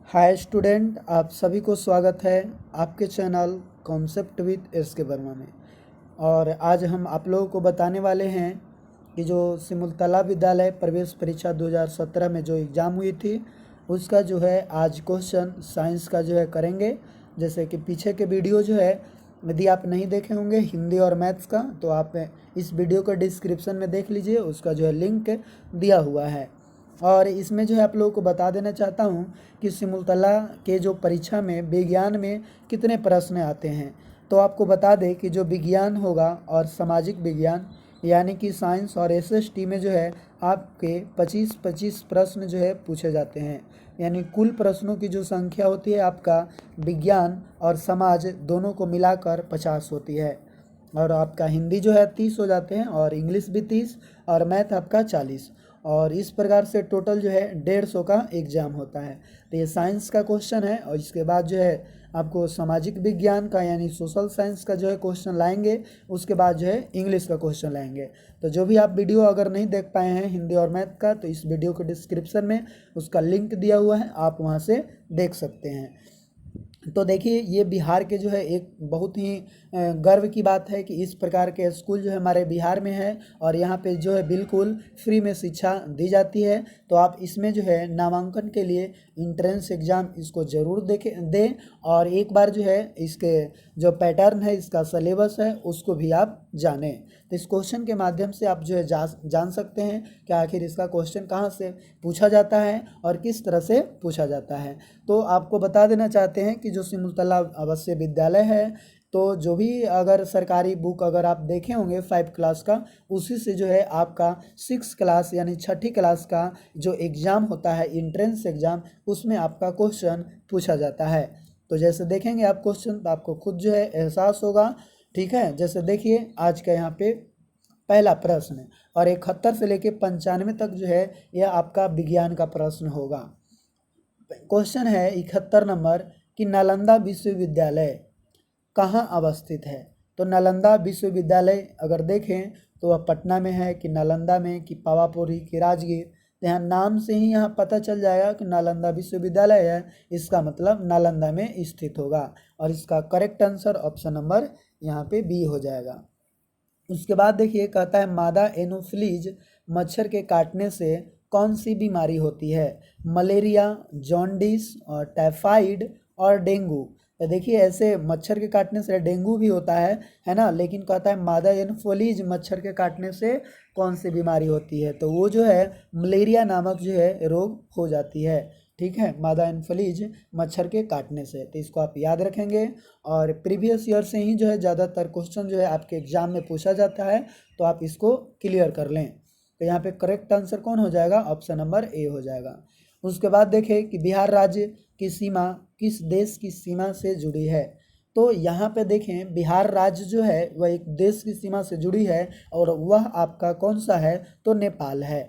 Hi student, आप सभी को स्वागत है आपके चैनल कॉन्सेप्ट विद एस के वर्मा में। और आज हम आप लोगों को बताने वाले हैं कि जो सिमुलतला विद्यालय प्रवेश परीक्षा 2017 में जो एग्ज़ाम हुई थी उसका जो है आज क्वेश्चन साइंस का जो है करेंगे। जैसे कि पीछे के वीडियो जो है यदि आप नहीं देखे होंगे हिंदी और मैथ्स का, तो आप इस वीडियो को डिस्क्रिप्शन में देख लीजिए, उसका जो है लिंक दिया हुआ है। और इसमें जो है आप लोगों को बता देना चाहता हूँ कि सिमुलतला के जो परीक्षा में विज्ञान में कितने प्रश्न आते हैं। तो आपको बता दें कि जो विज्ञान होगा और सामाजिक विज्ञान यानी कि साइंस और एसएसटी में जो है आपके 25-25 प्रश्न जो है पूछे जाते हैं। यानी कुल प्रश्नों की जो संख्या होती है आपका विज्ञान और समाज दोनों को मिलाकर 50 होती है। और आपका हिंदी जो है 30 हो जाते हैं और इंग्लिश भी 30 और मैथ आपका 40। और इस प्रकार से टोटल जो है 150 का एग्ज़ाम होता है। तो ये साइंस का क्वेश्चन है। और इसके बाद जो है आपको सामाजिक विज्ञान का यानी सोशल साइंस का जो है क्वेश्चन लाएंगे। उसके बाद जो है इंग्लिश का क्वेश्चन लाएंगे। तो जो भी आप वीडियो अगर नहीं देख पाए हैं हिंदी और मैथ का, तो इस वीडियो के डिस्क्रिप्शन में उसका लिंक दिया हुआ है, आप वहाँ से देख सकते हैं। तो देखिए, ये बिहार के जो है एक बहुत ही गर्व की बात है कि इस प्रकार के स्कूल जो है हमारे बिहार में है और यहाँ पे जो है बिल्कुल फ्री में शिक्षा दी जाती है। तो आप इसमें जो है नामांकन के लिए इंट्रेंस एग्ज़ाम इसको ज़रूर दें और एक बार जो है इसके जो पैटर्न है, इसका सिलेबस है, उसको भी आप जानें। तो इस क्वेश्चन के माध्यम से आप जो है जान सकते हैं कि आखिर इसका क्वेश्चन कहाँ से पूछा जाता है और किस तरह से पूछा जाता है। तो आपको बता देना चाहते हैं कि जो सिमुलतला आवासीय विद्यालय है, तो जो भी अगर सरकारी बुक अगर आप देखे होंगे 5 क्लास का, उसी से जो है आपका 6 क्लास यानी 6ठी क्लास का जो एग्ज़ाम होता है इंट्रेंस एग्ज़ाम, उसमें आपका क्वेश्चन पूछा जाता है। तो जैसे देखेंगे आप क्वेश्चन तो आपको खुद जो है एहसास होगा। ठीक है, जैसे देखिए आज का यहाँ पे पहला प्रश्न और 71 से लेके 95 तक जो है यह आपका विज्ञान का प्रश्न होगा। क्वेश्चन है 71 नंबर कि नालंदा विश्वविद्यालय कहाँ अवस्थित है। तो नालंदा विश्वविद्यालय अगर देखें तो वह पटना में है कि नालंदा में कि पावापुरी कि राजगीर। यहाँ नाम से ही यहाँ पता चल जाएगा कि नालंदा विश्वविद्यालय है, इसका मतलब नालंदा में स्थित होगा। और इसका करेक्ट आंसर ऑप्शन नंबर यहाँ पे बी हो जाएगा। उसके बाद देखिए कहता है मादा एनोफ्लीज मच्छर के काटने से कौन सी बीमारी होती है। मलेरिया, जॉन्डिस और टाइफाइड और डेंगू। तो देखिए ऐसे मच्छर के काटने से डेंगू भी होता है ना, लेकिन कहता है मादा एनोफ्लीज मच्छर के काटने से कौन सी बीमारी होती है, तो वो जो है मलेरिया नामक जो है रोग हो जाती है। ठीक है, मादा एनोफ्लीज मच्छर के काटने से, तो इसको आप याद रखेंगे। और प्रीवियस ईयर से ही जो है ज़्यादातर क्वेश्चन जो है आपके एग्जाम में पूछा जाता है, तो आप इसको क्लियर कर लें। तो यहाँ पे करेक्ट आंसर कौन हो जाएगा, ऑप्शन नंबर ए हो जाएगा। उसके बाद देखें कि बिहार राज्य की सीमा किस देश की सीमा से जुड़ी है। तो यहाँ पे देखें बिहार राज्य जो है वह एक देश की सीमा से जुड़ी है और वह आपका कौन सा है, तो नेपाल है।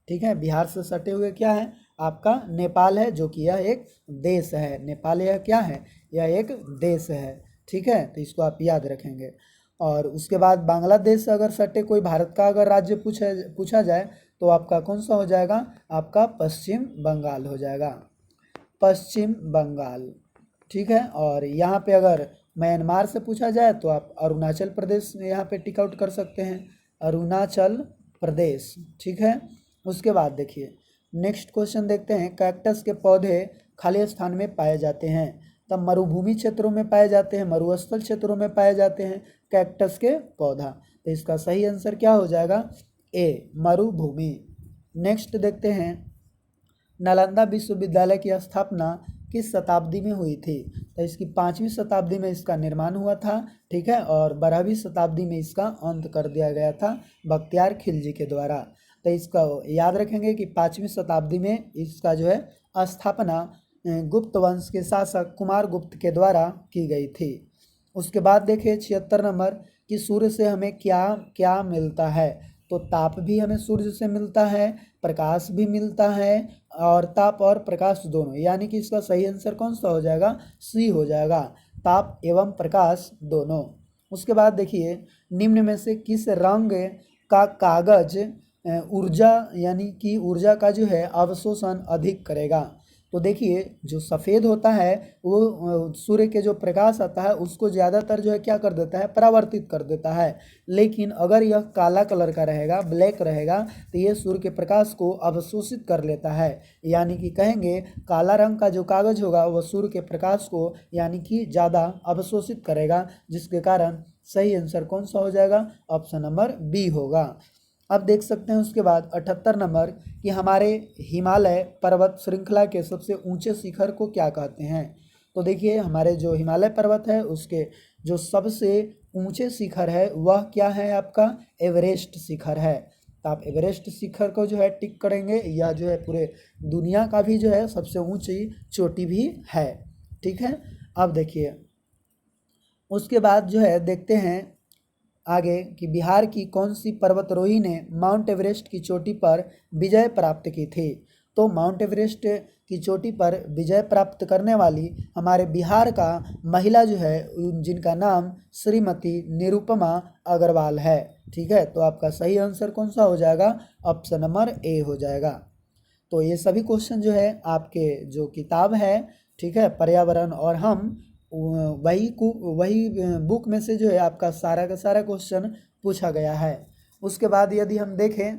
ठीक है, बिहार से सटे हुए क्या है, आपका नेपाल है, जो कि यह एक देश है। नेपाल यह क्या है, यह एक देश है। ठीक है, तो इसको आप याद रखेंगे। और उसके बाद बांग्लादेश से अगर सटे कोई भारत का अगर राज्य पूछा जाए तो आपका कौन सा हो जाएगा, आपका पश्चिम बंगाल हो जाएगा, पश्चिम बंगाल। ठीक है, और यहाँ पे अगर म्यांमार से पूछा जाए तो आप अरुणाचल प्रदेश यहाँ पे टिक आउट कर सकते हैं, अरुणाचल प्रदेश। ठीक है, उसके बाद देखिए नेक्स्ट क्वेश्चन देखते हैं। कैक्टस के पौधे खाली स्थान में पाए जाते हैं, तब मरुभूमि क्षेत्रों में पाए जाते हैं, मरुस्थल क्षेत्रों में पाए जाते हैं कैक्टस के पौधा। तो इसका सही आंसर क्या हो जाएगा, ए मरुभूमि। नेक्स्ट देखते हैं नालंदा विश्वविद्यालय की स्थापना किस शताब्दी में हुई थी। तो इसकी 5वीं शताब्दी में इसका निर्माण हुआ था। ठीक है, और 12वीं शताब्दी में इसका अंत कर दिया गया था बख्तियार खिलजी के द्वारा। तो इसका याद रखेंगे कि 5वीं शताब्दी में इसका जो है स्थापना गुप्त वंश के शासक कुमार गुप्त के द्वारा की गई थी। उसके बाद देखिए 76 नंबर कि सूर्य से हमें क्या क्या मिलता है। तो ताप भी हमें सूर्य से मिलता है, प्रकाश भी मिलता है, और ताप और प्रकाश दोनों, यानी कि इसका सही आंसर कौन सा हो जाएगा, सी हो जाएगा, ताप एवं प्रकाश दोनों। उसके बाद देखिए निम्न में से किस रंग का कागज ऊर्जा यानी कि ऊर्जा का जो है अवशोषण अधिक करेगा। तो देखिए जो सफ़ेद होता है वो सूर्य के जो प्रकाश आता है उसको ज़्यादातर जो है क्या कर देता है, परावर्तित कर देता है। लेकिन अगर यह काला कलर का रहेगा, ब्लैक रहेगा, तो ये सूर्य के प्रकाश को अवशोषित कर लेता है। यानी कि कहेंगे काला रंग का जो कागज़ होगा वह सूर्य के प्रकाश को यानी कि ज़्यादा अवशोषित करेगा, जिसके कारण सही आंसर कौन सा हो जाएगा, ऑप्शन नंबर बी होगा। अब देख सकते हैं उसके बाद 78 नंबर कि हमारे हिमालय पर्वत श्रृंखला के सबसे ऊंचे शिखर को क्या कहते हैं। तो देखिए हमारे जो हिमालय पर्वत है उसके जो सबसे ऊंचे शिखर है वह क्या है, आपका एवरेस्ट शिखर है। तो आप एवरेस्ट शिखर को जो है टिक करेंगे, या जो है पूरे दुनिया का भी जो है सबसे ऊंची चोटी भी है। ठीक है, अब देखिए उसके बाद जो है देखते हैं आगे कि बिहार की कौन सी पर्वतारोही ने माउंट एवरेस्ट की चोटी पर विजय प्राप्त की थी। तो माउंट एवरेस्ट की चोटी पर विजय प्राप्त करने वाली हमारे बिहार का महिला जो है जिनका नाम श्रीमती निरुपमा अग्रवाल है। ठीक है, तो आपका सही आंसर कौन सा हो जाएगा, ऑप्शन नंबर ए हो जाएगा। तो ये सभी क्वेश्चन जो है आपके जो किताब है, ठीक है, पर्यावरण और हम, वही बुक में से जो है आपका सारा का सारा क्वेश्चन पूछा गया है। उसके बाद यदि हम देखें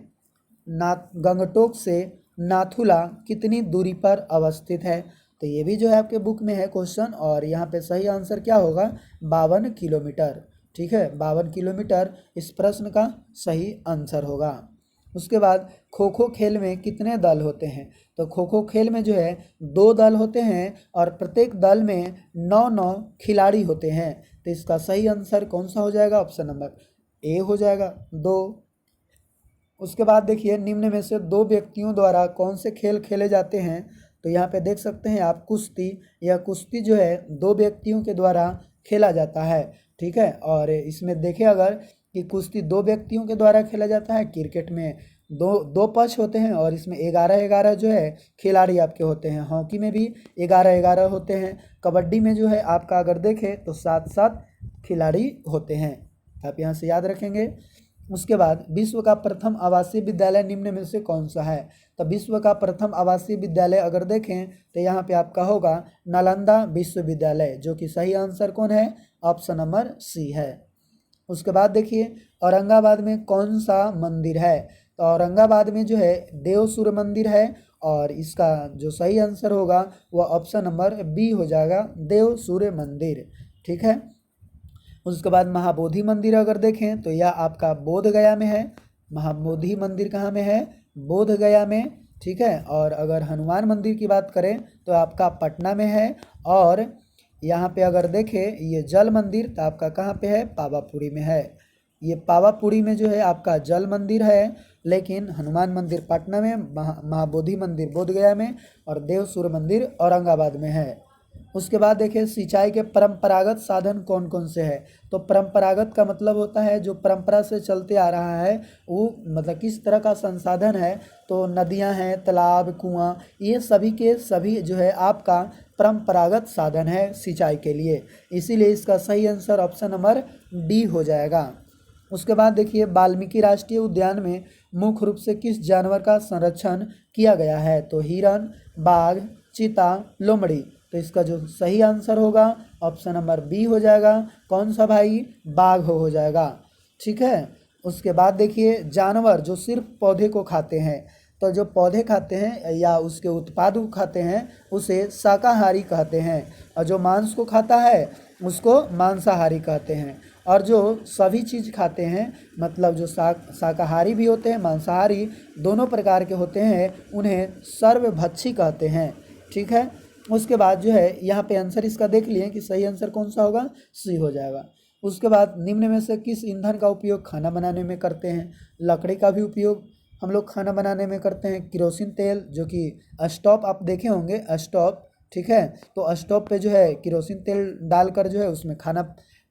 गंगटोक से नाथुला कितनी दूरी पर अवस्थित है, तो ये भी जो है आपके बुक में है क्वेश्चन, और यहाँ पे सही आंसर क्या होगा, 52 किलोमीटर। ठीक है, 52 किलोमीटर इस प्रश्न का सही आंसर होगा। उसके बाद खो खो खेल में कितने दल होते हैं। तो खो खो खेल में जो है 2 दल होते हैं और प्रत्येक दल में 9 खिलाड़ी होते हैं। तो इसका सही आंसर कौन सा हो जाएगा, ऑप्शन नंबर ए हो जाएगा, 2। उसके बाद देखिए निम्न में से 2 व्यक्तियों द्वारा कौन से खेल खेले जाते हैं। तो यहाँ पे देख सकते हैं आप कुश्ती, यह कुश्ती जो है 2 व्यक्तियों के द्वारा खेला जाता है। ठीक है, और इसमें देखें अगर कि कुश्ती 2 व्यक्तियों के द्वारा खेला जाता है, क्रिकेट में दो पक्ष होते हैं और इसमें 11-11 जो है खिलाड़ी आपके होते हैं, हॉकी में भी 11-11 होते हैं, कबड्डी में जो है आपका अगर देखें तो 7-7 खिलाड़ी होते हैं। आप यहाँ से याद रखेंगे। उसके बाद विश्व का प्रथम आवासीय विद्यालय निम्न में से कौन सा है। तो विश्व का प्रथम आवासीय विद्यालय अगर देखें तो यहाँ पे आपका होगा नालंदा विश्वविद्यालय, जो कि सही आंसर कौन है, ऑप्शन नंबर सी है। उसके बाद देखिए औरंगाबाद में कौन सा मंदिर है। तो औरंगाबाद में जो है देव सूर्य मंदिर है, और इसका जो सही आंसर होगा वह ऑप्शन नंबर बी हो जाएगा, देव सूर्य मंदिर। ठीक है, उसके बाद महाबोधि मंदिर अगर देखें तो यह आपका बोध गया में है। महाबोधि मंदिर कहाँ में है, बोध गया में। ठीक है, और अगर हनुमान मंदिर की बात करें तो आपका पटना में है, और यहाँ पे अगर देखें ये जल मंदिर तो आपका कहाँ पे है, पावापुरी में है। ये पावापुरी में जो है आपका जल मंदिर है, लेकिन हनुमान मंदिर पटना में, महाबोधि मंदिर बोधगया में, और देव सूर्य मंदिर औरंगाबाद में है। उसके बाद देखिए सिंचाई के परंपरागत साधन कौन कौन से हैं। तो परंपरागत का मतलब होता है जो परंपरा से चलते आ रहा है, वो मतलब किस तरह का संसाधन है। तो नदियां हैं, तालाब, कुआं, ये सभी के सभी जो है आपका परंपरागत साधन है सिंचाई के लिए। इसीलिए इसका सही आंसर ऑप्शन नंबर डी हो जाएगा। उसके बाद देखिए वाल्मीकि राष्ट्रीय उद्यान में मुख्य रूप से किस जानवर का संरक्षण किया गया है। तो हिरन, बाघ, चीता, लोमड़ी। तो इसका जो सही आंसर होगा ऑप्शन नंबर बी हो जाएगा, कौन सा भाई, बाघ हो जाएगा। ठीक है, उसके बाद देखिए जानवर जो सिर्फ पौधे को खाते हैं, तो जो पौधे खाते हैं या उसके उत्पाद को खाते हैं उसे शाकाहारी कहते हैं, और जो मांस को खाता है उसको मांसाहारी कहते हैं। और जो सभी चीज़ खाते हैं मतलब जो शाकाहारी भी होते हैं, मांसाहारी दोनों प्रकार के होते हैं, उन्हें सर्वभक्षी कहते हैं। ठीक है, उसके बाद जो है यहाँ पे आंसर इसका देख लिए कि सही आंसर कौन सा होगा, सी हो जाएगा। उसके बाद निम्न में से किस ईंधन का उपयोग खाना बनाने में करते हैं। लकड़ी का भी उपयोग हम लोग खाना बनाने में करते हैं, केरोसिन तेल जो कि स्टोव आप देखे होंगे, स्टोव। ठीक है, तो स्टोव पे जो है केरोसिन तेल डालकर जो है उसमें खाना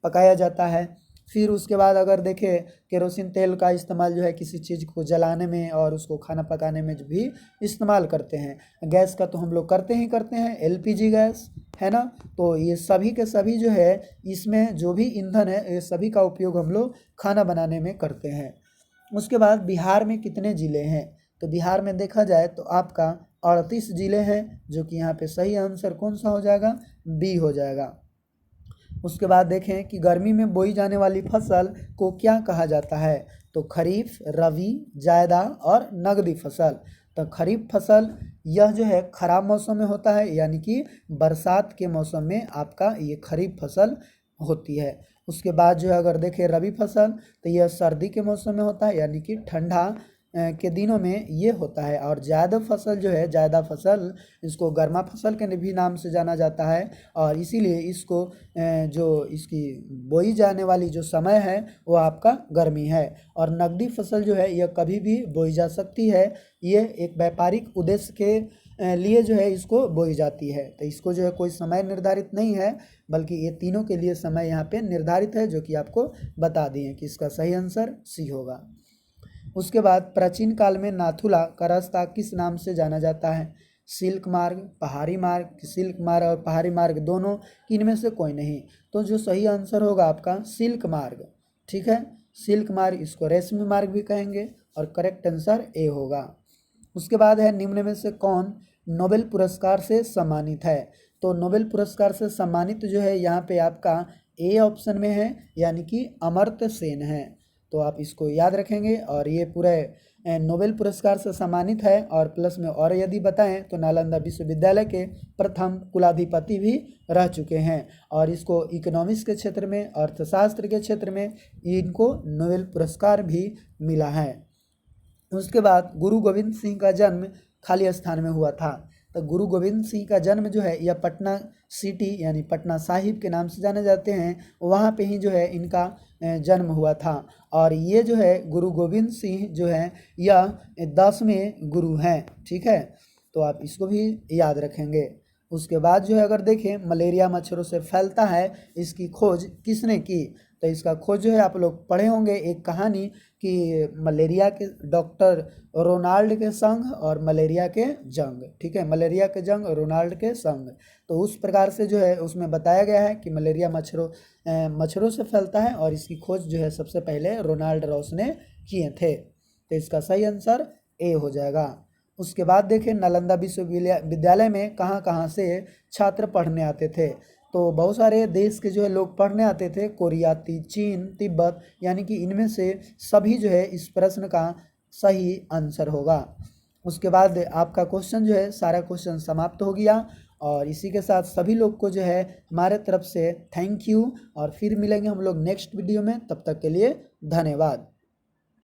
पकाया जाता है। फिर उसके बाद अगर देखें केरोसिन तेल का इस्तेमाल जो है किसी चीज़ को जलाने में और उसको खाना पकाने में भी इस्तेमाल करते हैं। गैस का तो हम लोग करते ही करते हैं, एलपीजी गैस है ना। तो ये सभी के सभी जो है इसमें जो भी ईंधन है ये सभी का उपयोग हम लोग खाना बनाने में करते हैं। उसके बाद बिहार में कितने ज़िले हैं। तो बिहार में देखा जाए तो आपका 38 जिले हैं, जो कि यहाँ पे सही आंसर कौन सा हो जाएगा, बी हो जाएगा। उसके बाद देखें कि गर्मी में बोई जाने वाली फसल को क्या कहा जाता है, तो खरीफ, रबी, जायदा और नगदी फसल। तो खरीफ फसल यह जो है खराब मौसम में होता है, यानी कि बरसात के मौसम में आपका ये खरीफ फसल होती है। उसके बाद जो है अगर देखें रबी फसल, तो यह सर्दी के मौसम में होता है, यानी कि ठंडा के दिनों में ये होता है। और जायद फसल जो है, जायदा फसल इसको गर्मा फसल के भी नाम से जाना जाता है, और इसीलिए इसको जो इसकी बोई जाने वाली जो समय है वो आपका गर्मी है। और नकदी फसल जो है यह कभी भी बोई जा सकती है, ये एक व्यापारिक उद्देश्य के लिए जो है इसको बोई जाती है। तो इसको जो है कोई समय निर्धारित नहीं है, बल्कि ये तीनों के लिए समय यहाँ पे निर्धारित है, जो कि आपको बता दिए कि इसका सही आंसर सी होगा। उसके बाद प्राचीन काल में नाथुला का रास्ता किस नाम से जाना जाता है, सिल्क मार्ग, पहाड़ी मार्ग, सिल्क मार्ग और पहाड़ी मार्ग दोनों, इनमें से कोई नहीं। तो जो सही आंसर होगा आपका सिल्क मार्ग, ठीक है, सिल्क मार्ग, इसको रेशमी मार्ग भी कहेंगे, और करेक्ट आंसर ए होगा। उसके बाद है निम्न में से कौन नोबेल पुरस्कार से सम्मानित है, तो नोबेल पुरस्कार से सम्मानित जो है यहाँ पे आपका ए ऑप्शन में है, यानी कि अमर्त्य सेन है। तो आप इसको याद रखेंगे, और ये पूरे नोबेल पुरस्कार से सम्मानित है। और प्लस में और यदि बताएं तो नालंदा विश्वविद्यालय के प्रथम कुलाधिपति भी रह चुके हैं, और इसको इकोनॉमिक्स के क्षेत्र में, अर्थशास्त्र के क्षेत्र में इनको नोबेल पुरस्कार भी मिला है। उसके बाद गुरु गोविंद सिंह का जन्म खाली स्थान में हुआ था, तो गुरु गोविंद सिंह का जन्म जो है यह पटना सिटी यानी पटना साहिब के नाम से जाने जाते हैं, वहाँ पे ही जो है इनका जन्म हुआ था। और ये जो है गुरु गोविंद सिंह जो है यह 10वें गुरु हैं, ठीक है, तो आप इसको भी याद रखेंगे। उसके बाद जो है अगर देखें मलेरिया मच्छरों से फैलता है, इसकी खोज किसने की, तो इसका खोज जो है आप लोग पढ़े होंगे एक कहानी कि मलेरिया के डॉक्टर रोनाल्ड के संग और मलेरिया के जंग, ठीक है, मलेरिया के जंग और रोनाल्ड के संग। तो उस प्रकार से जो है उसमें बताया गया है कि मलेरिया मच्छरों से फैलता है, और इसकी खोज जो है सबसे पहले रोनाल्ड रॉस ने किए थे। तो इसका सही आंसर ए हो जाएगा। उसके बाद देखें नालंदा विश्वविद्यालय में कहाँ कहाँ से छात्र पढ़ने आते थे, तो बहुत सारे देश के जो है लोग पढ़ने आते थे, कोरिया, चीन, तिब्बत, यानी कि इनमें से सभी जो है इस प्रश्न का सही आंसर होगा। उसके बाद आपका क्वेश्चन जो है सारा क्वेश्चन समाप्त हो गया, और इसी के साथ सभी लोग को जो है हमारे तरफ से थैंक यू, और फिर मिलेंगे हम लोग नेक्स्ट वीडियो में, तब तक के लिए धन्यवाद।